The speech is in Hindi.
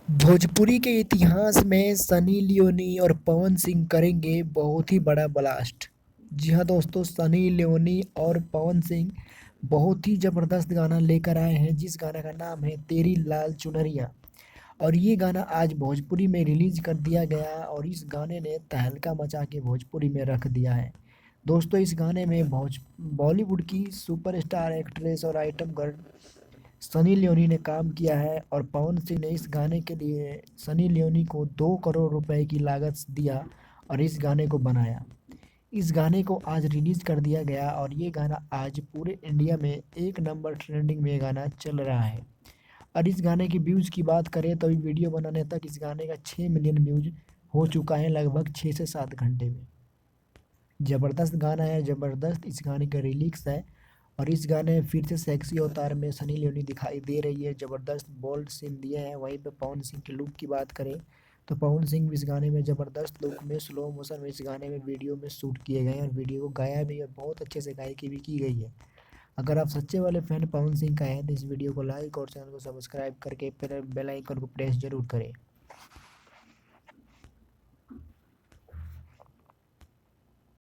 भोजपुरी के इतिहास में सनी लियोनी और पवन सिंह करेंगे बहुत ही बड़ा ब्लास्ट। जी हाँ दोस्तों, सनी लियोनी और पवन सिंह बहुत ही ज़बरदस्त गाना लेकर आए हैं, जिस गाना का नाम है तेरी लाल चुनरिया। और ये गाना आज भोजपुरी में रिलीज कर दिया गया और इस गाने ने तहलका मचा के भोजपुरी में रख दिया है। दोस्तों, इस गाने में बॉलीवुड की सुपरस्टार एक्ट्रेस और आइटम गर्ल सनी लियोनी ने काम किया है और पवन सिंह ने इस गाने के लिए सनी लियोनी को 2 करोड़ रुपए की लागत दिया और इस गाने को बनाया। इस गाने को आज रिलीज कर दिया गया और ये गाना आज पूरे इंडिया में एक नंबर ट्रेंडिंग में गाना चल रहा है। और इस गाने की व्यूज़ की बात करें तो अभी वीडियो बनाने तक इस गाने का 6 मिलियन व्यूज हो चुका है, लगभग 6 से 7 घंटे में। ज़बरदस्त गाना है, ज़बरदस्त इस गाने का रिलिक्स है। और इस गाने में फिर से सेक्सी अवतार में सनी लियोनी दिखाई दे रही है, ज़बरदस्त बोल्ड सीन दिए हैं। वहीं पे पवन सिंह के लुक की बात करें तो पवन सिंह भी इस गाने में ज़बरदस्त लुक में स्लो मोशन में इस गाने में वीडियो में शूट किए गए हैं और वीडियो को गाया भी है, बहुत अच्छे से गायकी भी की गई है। अगर आप सच्चे वाले फैन पवन सिंह का हैं तो इस वीडियो को लाइक और चैनल को सब्सक्राइब करके बेल आइकन को प्रेस जरूर करें।